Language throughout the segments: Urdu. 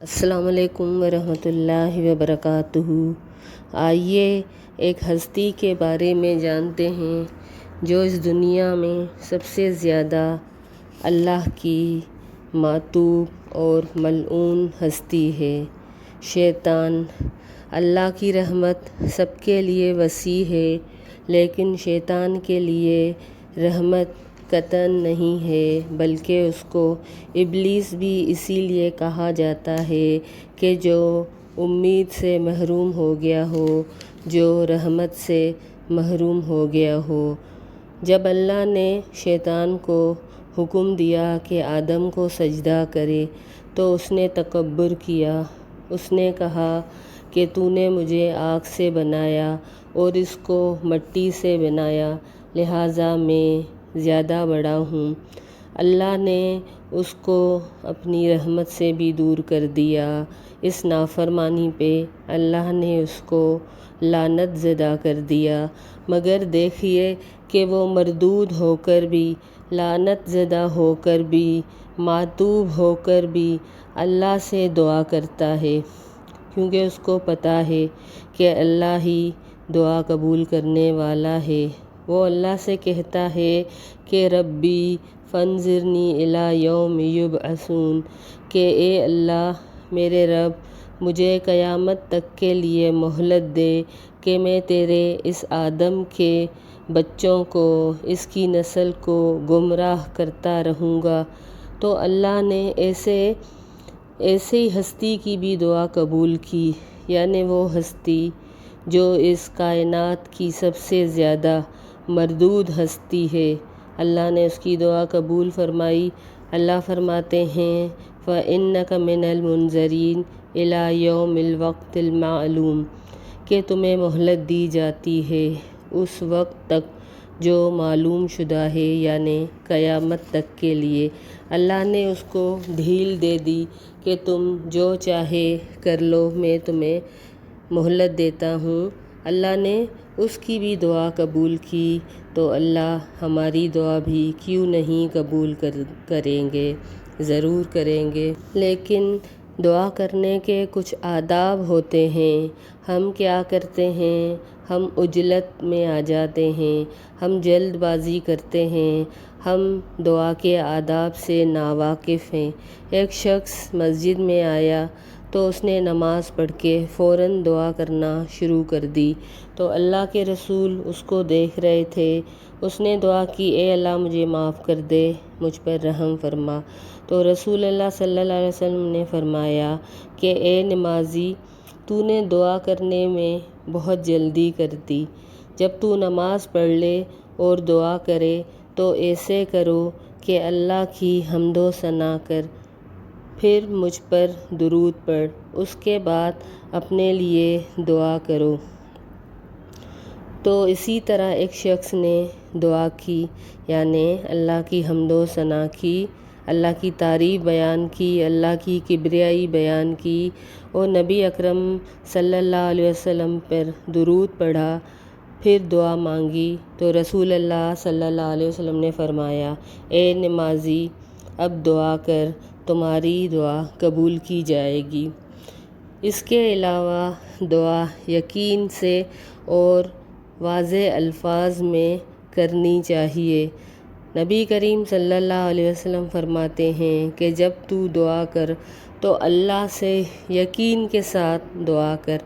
السلام علیکم ورحمۃ اللہ وبرکاتہ۔ آئیے ایک ہستی کے بارے میں جانتے ہیں جو اس دنیا میں سب سے زیادہ اللہ کی معتوب اور ملعون ہستی ہے، شیطان۔ اللہ کی رحمت سب کے لیے وسیع ہے، لیکن شیطان کے لیے رحمت قطعاً نہیں ہے، بلکہ اس کو ابلیس بھی اسی لیے کہا جاتا ہے کہ جو امید سے محروم ہو گیا ہو، جو رحمت سے محروم ہو گیا ہو۔ جب اللہ نے شیطان کو حکم دیا کہ آدم کو سجدہ کرے تو اس نے تکبر کیا۔ اس نے کہا کہ تو نے مجھے آگ سے بنایا اور اس کو مٹی سے بنایا، لہٰذا میں زیادہ بڑا ہوں۔ اللہ نے اس کو اپنی رحمت سے بھی دور کر دیا۔ اس نافرمانی پہ اللہ نے اس کو لعنت زدہ کر دیا، مگر دیکھیے کہ وہ مردود ہو کر بھی، لعنت زدہ ہو کر بھی، معتوب ہو کر بھی اللہ سے دعا کرتا ہے، کیونکہ اس کو پتہ ہے کہ اللہ ہی دعا قبول کرنے والا ہے۔ وہ اللہ سے کہتا ہے کہ ربی فانظرنی الی یوم یبعثون، کہ اے اللہ میرے رب مجھے قیامت تک کے لیے مہلت دے کہ میں تیرے اس آدم کے بچوں کو، اس کی نسل کو گمراہ کرتا رہوں گا۔ تو اللہ نے ایسی ہستی کی بھی دعا قبول کی، یعنی وہ ہستی جو اس کائنات کی سب سے زیادہ مردود ہستی ہے۔ اللہ نے اس کی دعا قبول فرمائی۔ اللہ فرماتے ہیں فَإِنَّكَ مِنَ الْمُنظَرِينَ إِلَىٰ يَوْمِ الْوَقْتِ الْمَعْلُومِ، کہ تمہیں مہلت دی جاتی ہے اس وقت تک جو معلوم شدہ ہے، یعنی قیامت تک کے لیے۔ اللہ نے اس کو ڈھیل دے دی کہ تم جو چاہے کر لو، میں تمہیں مہلت دیتا ہوں۔ اللہ نے اس کی بھی دعا قبول کی، تو اللہ ہماری دعا بھی کیوں نہیں قبول کریں گے، ضرور کریں گے۔ لیکن دعا کرنے کے کچھ آداب ہوتے ہیں۔ ہم کیا کرتے ہیں؟ ہم عجلت میں آ جاتے ہیں، ہم جلد بازی کرتے ہیں، ہم دعا کے آداب سے ناواقف ہیں۔ ایک شخص مسجد میں آیا تو اس نے نماز پڑھ کے فوراً دعا کرنا شروع کر دی، تو اللہ کے رسول اس کو دیکھ رہے تھے۔ اس نے دعا کی، اے اللہ مجھے معاف کر دے، مجھ پر رحم فرما۔ تو رسول اللہ صلی اللہ علیہ وسلم نے فرمایا کہ اے نمازی، تو نے دعا کرنے میں بہت جلدی کر دی۔ جب تو نماز پڑھ لے اور دعا کرے تو ایسے کرو کہ اللہ کی حمد و ثنا کر، پھر مجھ پر درود پڑھ، اس کے بعد اپنے لیے دعا کرو۔ تو اسی طرح ایک شخص نے دعا کی، یعنی اللہ کی حمد و ثنا کی، اللہ کی تعریف بیان کی، اللہ کی کبریائی بیان کی اور نبی اکرم صلی اللہ علیہ وسلم پر درود پڑھا، پھر دعا مانگی، تو رسول اللہ صلی اللہ علیہ وسلم نے فرمایا، اے نمازی اب دعا کر، تمہاری دعا قبول کی جائے گی۔ اس کے علاوہ دعا یقین سے اور واضح الفاظ میں کرنی چاہیے۔ نبی کریم صلی اللہ علیہ وسلم فرماتے ہیں کہ جب تو دعا کر تو اللہ سے یقین کے ساتھ دعا کر۔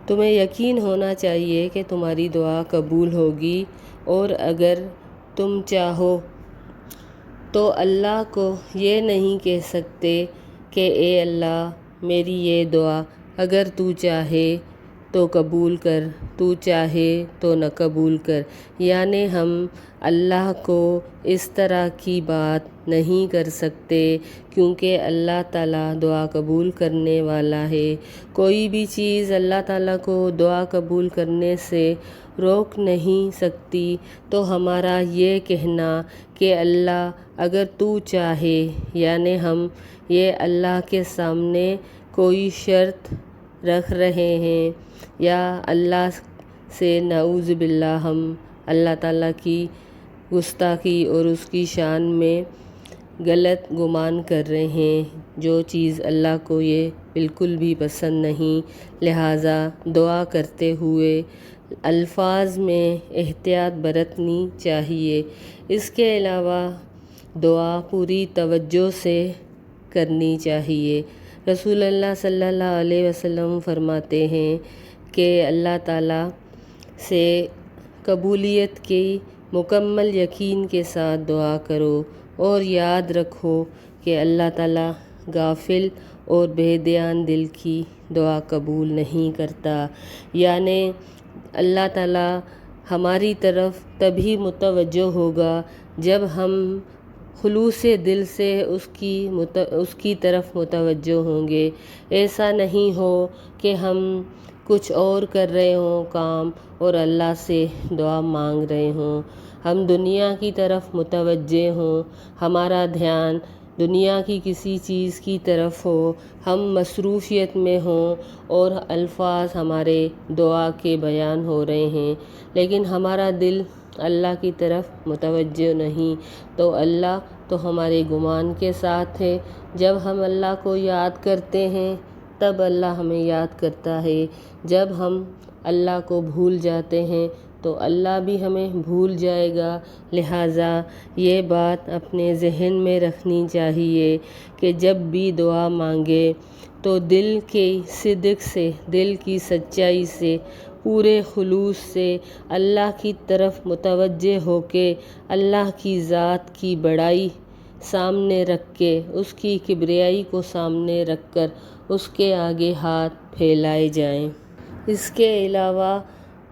تمہیں یقین ہونا چاہیے کہ تمہاری دعا قبول ہوگی، اور اگر تم چاہو تو اللہ کو یہ نہیں کہہ سکتے کہ اے اللہ میری یہ دعا اگر تو چاہے تو قبول کر، تو چاہے تو نہ قبول کر، یعنی ہم اللہ کو اس طرح کی بات نہیں کر سکتے، کیونکہ اللہ تعالیٰ دعا قبول کرنے والا ہے۔ کوئی بھی چیز اللہ تعالیٰ کو دعا قبول کرنے سے روک نہیں سکتی۔ تو ہمارا یہ کہنا کہ اللہ اگر تو چاہے، یعنی ہم یہ اللہ کے سامنے کوئی شرط رکھ رہے ہیں، یا اللہ سے نعوذ باللہ ہم اللہ تعالیٰ کی گستاخی اور اس کی شان میں غلط گمان کر رہے ہیں، جو چیز اللہ کو یہ بالکل بھی پسند نہیں۔ لہٰذا دعا کرتے ہوئے الفاظ میں احتیاط برتنی چاہیے۔ اس کے علاوہ دعا پوری توجہ سے کرنی چاہیے۔ رسول اللہ صلی اللہ علیہ وسلم فرماتے ہیں کہ اللہ تعالیٰ سے قبولیت کی مکمل یقین کے ساتھ دعا کرو اور یاد رکھو کہ اللہ تعالیٰ غافل اور بے دھیان دل کی دعا قبول نہیں کرتا، یعنی اللہ تعالیٰ ہماری طرف تبھی متوجہ ہوگا جب ہم خلوص دل سے اس کی طرف متوجہ ہوں گے۔ ایسا نہیں ہو کہ ہم کچھ اور کر رہے ہوں کام اور اللہ سے دعا مانگ رہے ہوں، ہم دنیا کی طرف متوجہ ہوں، ہمارا دھیان دنیا کی کسی چیز کی طرف ہو، ہم مصروفیت میں ہوں اور الفاظ ہمارے دعا کے بیان ہو رہے ہیں لیکن ہمارا دل اللہ کی طرف متوجہ نہیں، تو اللہ تو ہمارے گمان کے ساتھ ہے۔ جب ہم اللہ کو یاد کرتے ہیں تب اللہ ہمیں یاد کرتا ہے، جب ہم اللہ کو بھول جاتے ہیں تو اللہ بھی ہمیں بھول جائے گا۔ لہٰذا یہ بات اپنے ذہن میں رکھنی چاہیے کہ جب بھی دعا مانگے تو دل کے صدق سے، دل کی سچائی سے، پورے خلوص سے اللہ کی طرف متوجہ ہو کے اللہ کی ذات کی بڑائی سامنے رکھ کے، اس کی کبریائی کو سامنے رکھ کر اس کے آگے ہاتھ پھیلائے جائیں۔ اس کے علاوہ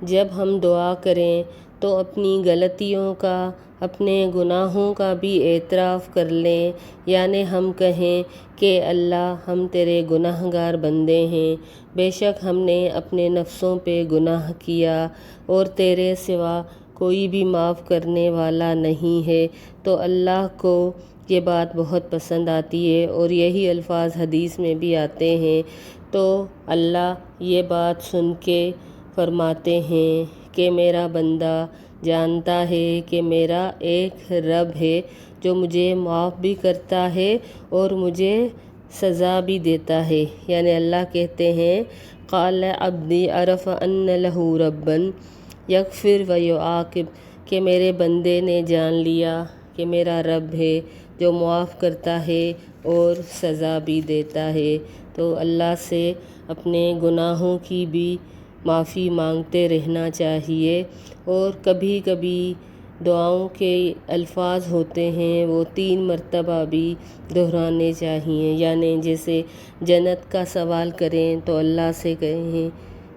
جب ہم دعا کریں تو اپنی غلطیوں کا، اپنے گناہوں کا بھی اعتراف کر لیں، یعنی ہم کہیں کہ اللہ ہم تیرے گناہ گار بندے ہیں، بے شک ہم نے اپنے نفسوں پہ گناہ کیا اور تیرے سوا کوئی بھی معاف کرنے والا نہیں ہے۔ تو اللہ کو یہ بات بہت پسند آتی ہے اور یہی الفاظ حدیث میں بھی آتے ہیں۔ تو اللہ یہ بات سن کے فرماتے ہیں کہ میرا بندہ جانتا ہے کہ میرا ایک رب ہے جو مجھے معاف بھی کرتا ہے اور مجھے سزا بھی دیتا ہے، یعنی اللہ کہتے ہیں قال عبدی عرف ان لہ ربا یغفر و یعاقب، کہ میرے بندے نے جان لیا کہ میرا رب ہے جو معاف کرتا ہے اور سزا بھی دیتا ہے۔ تو اللہ سے اپنے گناہوں کی بھی معافی مانگتے رہنا چاہیے اور کبھی کبھی دعاؤں کے الفاظ ہوتے ہیں وہ 3 مرتبہ بھی دہرانے چاہیے، یعنی جیسے جنت کا سوال کریں تو اللہ سے کہیں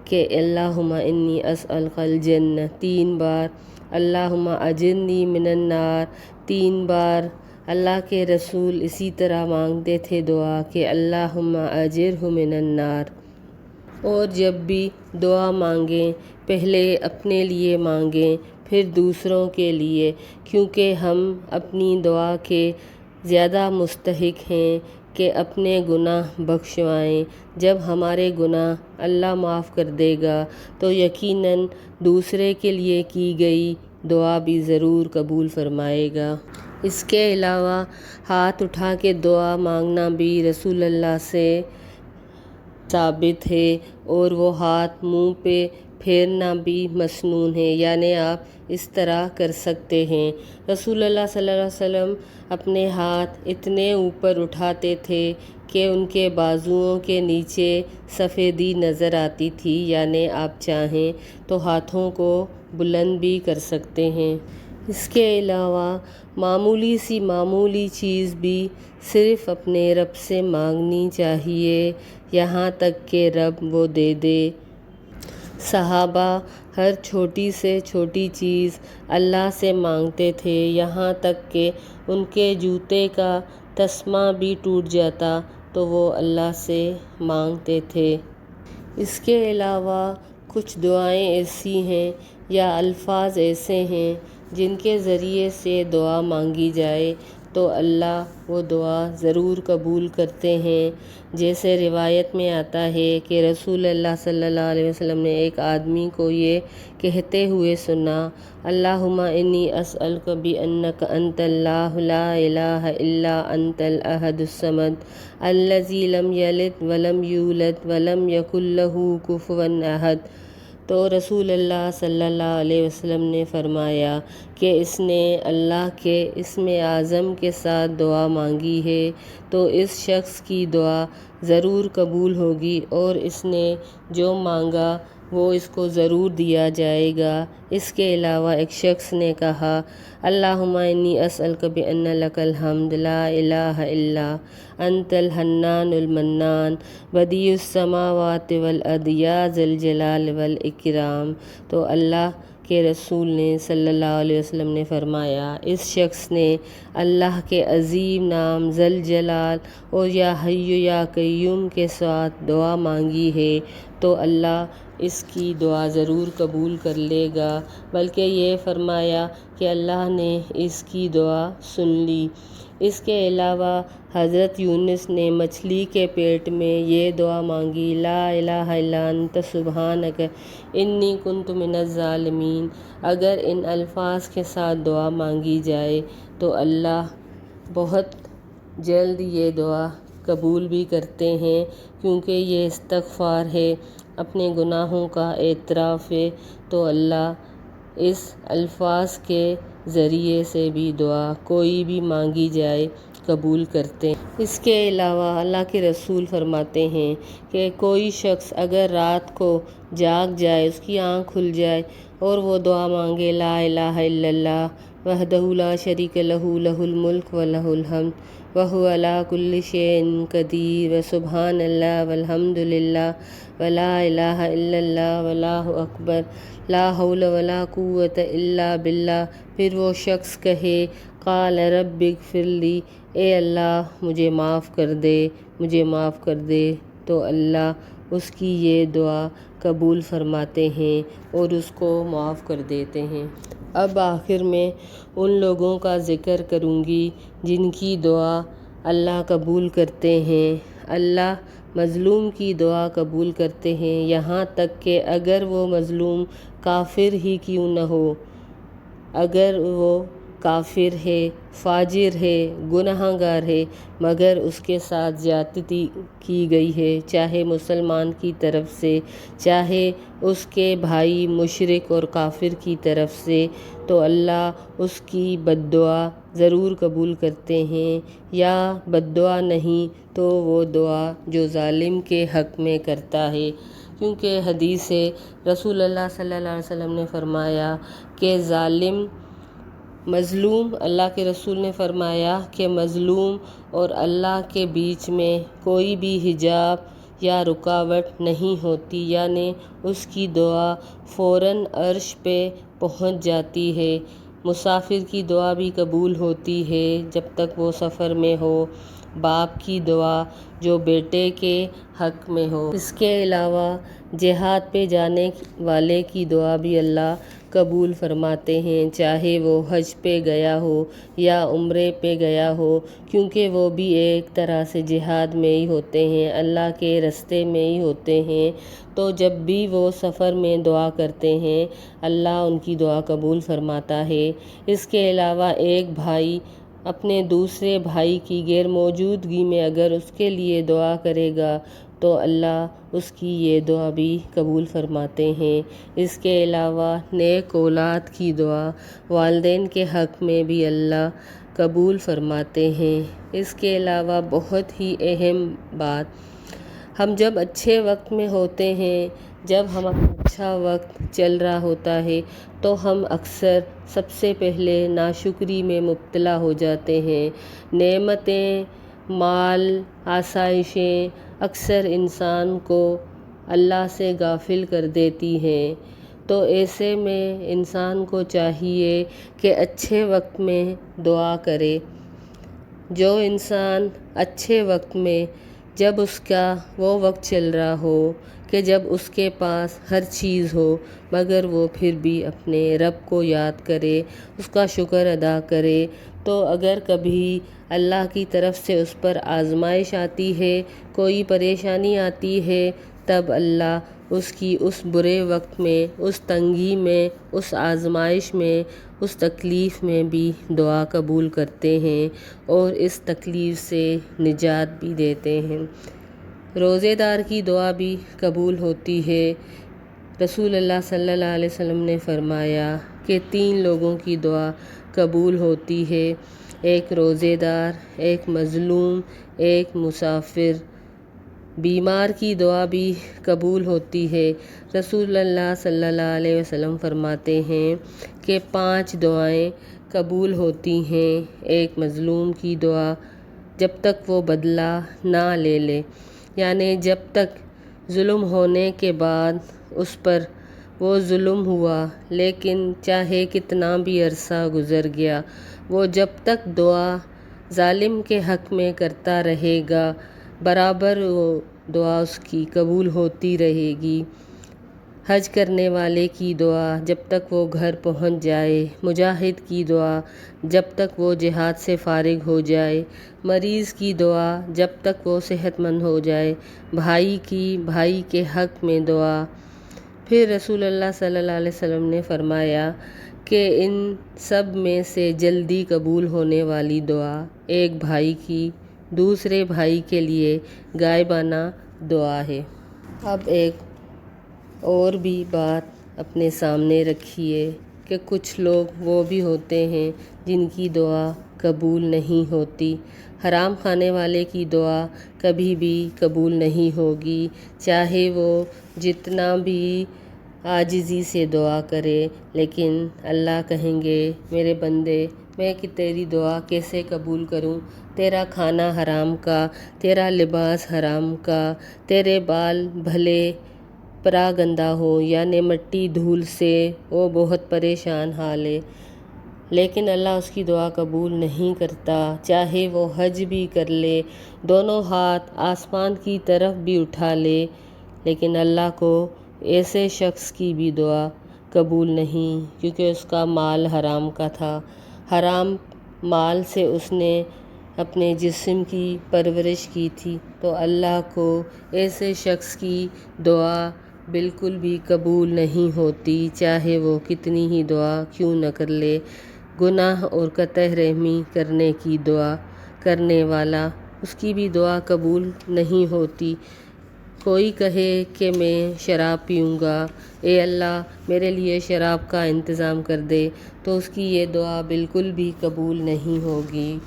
کہ اللہم انی اسألک الجنہ 3 بار، اللہم اجرنی من النار 3 بار۔ اللہ کے رسول اسی طرح مانگتے تھے دعا کہ اللہم اجرہ من النار۔ اور جب بھی دعا مانگیں پہلے اپنے لیے مانگیں پھر دوسروں کے لیے، کیونکہ ہم اپنی دعا کے زیادہ مستحق ہیں کہ اپنے گناہ بخشوائیں۔ جب ہمارے گناہ اللہ معاف کر دے گا تو یقیناً دوسرے کے لیے کی گئی دعا بھی ضرور قبول فرمائے گا۔ اس کے علاوہ ہاتھ اٹھا کے دعا مانگنا بھی رسول اللہ سے ثابت ہے اور وہ ہاتھ منہ پہ پھیرنا بھی مسنون ہے، یعنی آپ اس طرح کر سکتے ہیں۔ رسول اللہ صلی اللہ علیہ وسلم اپنے ہاتھ اتنے اوپر اٹھاتے تھے کہ ان کے بازوؤں کے نیچے سفیدی نظر آتی تھی، یعنی آپ چاہیں تو ہاتھوں کو بلند بھی کر سکتے ہیں۔ اس کے علاوہ معمولی چیز بھی صرف اپنے رب سے مانگنی چاہیے یہاں تک کہ رب وہ دے دے۔ صحابہ ہر چھوٹی سے چھوٹی چیز اللہ سے مانگتے تھے، یہاں تک کہ ان کے جوتے کا تسمہ بھی ٹوٹ جاتا تو وہ اللہ سے مانگتے تھے۔ اس کے علاوہ کچھ دعائیں ایسی ہیں یا الفاظ ایسے ہیں جن کے ذریعے سے دعا مانگی جائے، تو اللہ وہ دعا ضرور قبول کرتے ہیں۔ جیسے روایت میں آتا ہے کہ رسول اللہ صلی اللہ علیہ وسلم نے ایک آدمی کو یہ کہتے ہوئے سنا، اللہم انی اسألک بانک انت اللہ لا الہ الا انت الاحد الصمد الذی لم یلد ولم یولد ولم یکن لہ کفوا احد۔ تو رسول اللہ صلی اللہ علیہ وسلم نے فرمایا کہ اس نے اللہ کے اسم اعظم کے ساتھ دعا مانگی ہے تو اس شخص کی دعا ضرور قبول ہوگی، اور اس نے جو مانگا وہ اس کو ضرور دیا جائے گا۔ اس کے علاوہ ایک شخص نے کہا، اللہم انی اسألک بان لک الحمد لا الہ الا انت الحنان المنان بدیع السماوات والارض یا ذا الجلال والاکرام۔ تو اللہ کے رسول نے صلی اللہ علیہ وسلم نے فرمایا، اس شخص نے اللہ کے عظیم نام ذا الجلال اور یا حی یا قیوم کے ساتھ دعا مانگی ہے تو اللہ اس کی دعا ضرور قبول کر لے گا، بلکہ یہ فرمایا کہ اللہ نے اس کی دعا سن لی۔ اس کے علاوہ حضرت یونس نے مچھلی کے پیٹ میں یہ دعا مانگی، لا الہ الا انت سبحانک انی کنت من الظالمین۔ اگر ان الفاظ کے ساتھ دعا مانگی جائے تو اللہ بہت جلد یہ دعا قبول بھی کرتے ہیں، کیونکہ یہ استغفار ہے، اپنے گناہوں کا اعتراف ہے، تو اللہ اس الفاظ کے ذریعے سے بھی دعا کوئی بھی مانگی جائے قبول کرتے ہیں۔ اس کے علاوہ اللہ کے رسول فرماتے ہیں کہ کوئی شخص اگر رات کو جاگ جائے، اس کی آنکھ کھل جائے اور وہ دعا مانگے، لا الہ الا اللہ وحدہ لا شریک لہ لہ الملک ولہ الحمد وہو علی کل شیء قدیر وسبحان اللہ والحمد للہ ولا الہ الا اللہ واللہ اکبر لا حول ولا قوۃ الا باللہ، پھر وہ شخص کہے، قال رب اغفر لی، اے اللہ مجھے معاف کر دے، مجھے معاف کر دے، تو اللہ اس کی یہ دعا قبول فرماتے ہیں اور اس کو معاف کر دیتے ہیں۔ اب آخر میں ان لوگوں کا ذکر کروں گی جن کی دعا اللہ قبول کرتے ہیں۔ اللہ مظلوم کی دعا قبول کرتے ہیں، یہاں تک کہ اگر وہ مظلوم کافر ہی کیوں نہ ہو، اگر وہ کافر ہے، فاجر ہے، گناہ گار ہے، مگر اس کے ساتھ زیادتی کی گئی ہے، چاہے مسلمان کی طرف سے، چاہے اس کے بھائی مشرک اور کافر کی طرف سے، تو اللہ اس کی بد دعا ضرور قبول کرتے ہیں، یا بد دعا نہیں تو وہ دعا جو ظالم کے حق میں کرتا ہے، کیونکہ حدیث ہے رسول اللہ صلی اللہ علیہ وسلم نے فرمایا کہ ظالم مظلوم، اللہ کے رسول نے فرمایا کہ مظلوم اور اللہ کے بیچ میں کوئی بھی حجاب یا رکاوٹ نہیں ہوتی، یعنی اس کی دعا فوراً عرش پہ پہنچ جاتی ہے۔ مسافر کی دعا بھی قبول ہوتی ہے جب تک وہ سفر میں ہو، باپ کی دعا جو بیٹے کے حق میں ہو۔ اس کے علاوہ جہاد پہ جانے والے کی دعا بھی اللہ قبول فرماتے ہیں، چاہے وہ حج پہ گیا ہو یا عمرے پہ گیا ہو، کیونکہ وہ بھی ایک طرح سے جہاد میں ہی ہوتے ہیں، اللہ کے راستے میں ہی ہوتے ہیں، تو جب بھی وہ سفر میں دعا کرتے ہیں اللہ ان کی دعا قبول فرماتا ہے۔ اس کے علاوہ ایک بھائی اپنے دوسرے بھائی کی غیر موجودگی میں اگر اس کے لیے دعا کرے گا تو اللہ اس کی یہ دعا بھی قبول فرماتے ہیں۔ اس کے علاوہ نیک اولاد کی دعا والدین کے حق میں بھی اللہ قبول فرماتے ہیں۔ اس کے علاوہ بہت ہی اہم بات، ہم جب اچھے وقت میں ہوتے ہیں، جب ہمارا اچھا وقت چل رہا ہوتا ہے تو ہم اکثر سب سے پہلے ناشکری میں مبتلا ہو جاتے ہیں۔ نعمتیں، مال، آسائشیں اکثر انسان کو اللہ سے غافل کر دیتی ہیں، تو ایسے میں انسان کو چاہیے کہ اچھے وقت میں دعا کرے۔ جو انسان اچھے وقت میں، جب اس کا وہ وقت چل رہا ہو کہ جب اس کے پاس ہر چیز ہو مگر وہ پھر بھی اپنے رب کو یاد کرے، اس کا شکر ادا کرے، تو اگر کبھی اللہ کی طرف سے اس پر آزمائش آتی ہے، کوئی پریشانی آتی ہے، تب اللہ اس کی اس برے وقت میں، اس تنگی میں، اس آزمائش میں، اس تکلیف میں بھی دعا قبول کرتے ہیں اور اس تکلیف سے نجات بھی دیتے ہیں۔ روزے دار کی دعا بھی قبول ہوتی ہے۔ رسول اللہ صلی اللہ علیہ وسلم نے فرمایا کہ 3 لوگوں کی دعا قبول ہوتی ہے، ایک روزے دار، ایک مظلوم، ایک مسافر۔ بیمار کی دعا بھی قبول ہوتی ہے۔ رسول اللہ صلی اللہ علیہ وسلم فرماتے ہیں کہ 5 دعائیں قبول ہوتی ہیں۔ ایک مظلوم کی دعا، جب تک وہ بدلہ نہ لے لے، یعنی جب تک ظلم ہونے کے بعد اس پر وہ ظلم ہوا، لیکن چاہے کتنا بھی عرصہ گزر گیا، وہ جب تک دعا ظالم کے حق میں کرتا رہے گا، برابر وہ دعا اس کی قبول ہوتی رہے گی۔ حج کرنے والے کی دعا جب تک وہ گھر پہنچ جائے، مجاہد کی دعا جب تک وہ جہاد سے فارغ ہو جائے، مریض کی دعا جب تک وہ صحت مند ہو جائے، بھائی کے حق میں دعا۔ پھر رسول اللہ صلی اللہ علیہ وسلم نے فرمایا کہ ان سب میں سے جلدی قبول ہونے والی دعا ایک بھائی کی دوسرے بھائی کے لیے غائبانہ دعا ہے۔ اب ایک اور بھی بات اپنے سامنے رکھیے کہ کچھ لوگ وہ بھی ہوتے ہیں جن کی دعا قبول نہیں ہوتی۔ حرام کھانے والے کی دعا کبھی بھی قبول نہیں ہوگی، چاہے وہ جتنا بھی عاجزی سے دعا کرے، لیکن اللہ کہیں گے میرے بندے، میں کہ تیری دعا کیسے قبول کروں؟ تیرا کھانا حرام کا، تیرا لباس حرام کا، تیرے بال بھلے پراگندہ ہو، یعنی مٹی دھول سے وہ بہت پریشان حال ہے، لیکن اللہ اس کی دعا قبول نہیں کرتا، چاہے وہ حج بھی کر لے، دونوں ہاتھ آسمان کی طرف بھی اٹھا لے، لیکن اللہ کو ایسے شخص کی بھی دعا قبول نہیں، کیونکہ اس کا مال حرام کا تھا، حرام مال سے اس نے اپنے جسم کی پرورش کی تھی، تو اللہ کو ایسے شخص کی دعا بالکل بھی قبول نہیں ہوتی، چاہے وہ کتنی ہی دعا کیوں نہ کر لے۔ گناہ اور قطع رحمی کرنے کی دعا کرنے والا، اس کی بھی دعا قبول نہیں ہوتی۔ کوئی کہے کہ میں شراب پیوں گا، اے اللہ میرے لیے شراب کا انتظام کر دے، تو اس کی یہ دعا بالکل بھی قبول نہیں ہوگی۔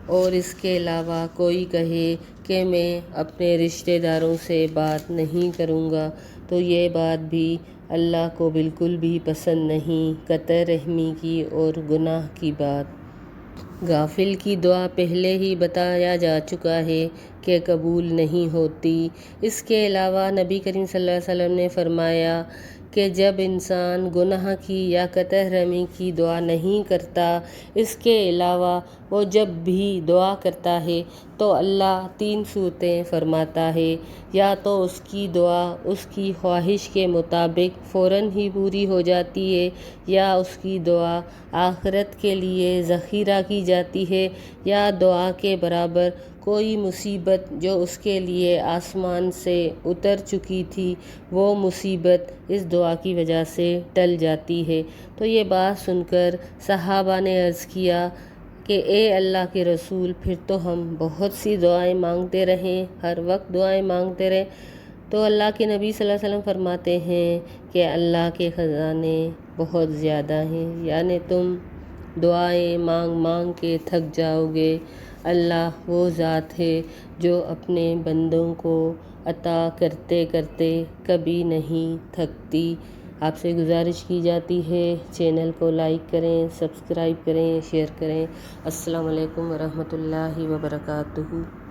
اور اس کے علاوہ کوئی کہے کہ میں اپنے رشتہ داروں سے بات نہیں کروں گا، تو یہ بات بھی اللہ کو بالکل بھی پسند نہیں۔ قطع رحمی کی اور گناہ کی بات، غافل کی دعا پہلے ہی بتایا جا چکا ہے کہ قبول نہیں ہوتی۔ اس کے علاوہ نبی کریم صلی اللہ علیہ وسلم نے فرمایا کہ جب انسان گناہ کی یا قطع رحمی کی دعا نہیں کرتا، اس کے علاوہ وہ جب بھی دعا کرتا ہے تو اللہ 3 صورتیں فرماتا ہے، یا تو اس کی دعا اس کی خواہش کے مطابق فوراً ہی پوری ہو جاتی ہے، یا اس کی دعا آخرت کے لیے ذخیرہ کی جاتی ہے، یا دعا کے برابر کوئی مصیبت جو اس کے لیے آسمان سے اتر چکی تھی، وہ مصیبت اس دعا کی وجہ سے ٹل جاتی ہے۔ تو یہ بات سن کر صحابہ نے عرض کیا کہ اے اللہ کے رسول، پھر تو ہم بہت سی دعائیں مانگتے رہیں، ہر وقت دعائیں مانگتے رہیں؟ تو اللہ کے نبی صلی اللہ علیہ وسلم فرماتے ہیں کہ اللہ کے خزانے بہت زیادہ ہیں، یعنی تم دعائیں مانگ مانگ کے تھک جاؤ گے۔ اللہ وہ ذات ہے جو اپنے بندوں کو عطا کرتے کرتے کبھی نہیں تھکتی۔ آپ سے گزارش کی جاتی ہے چینل کو لائک کریں، سبسکرائب کریں، شیئر کریں۔ السلام علیکم ورحمۃ اللہ وبرکاتہ۔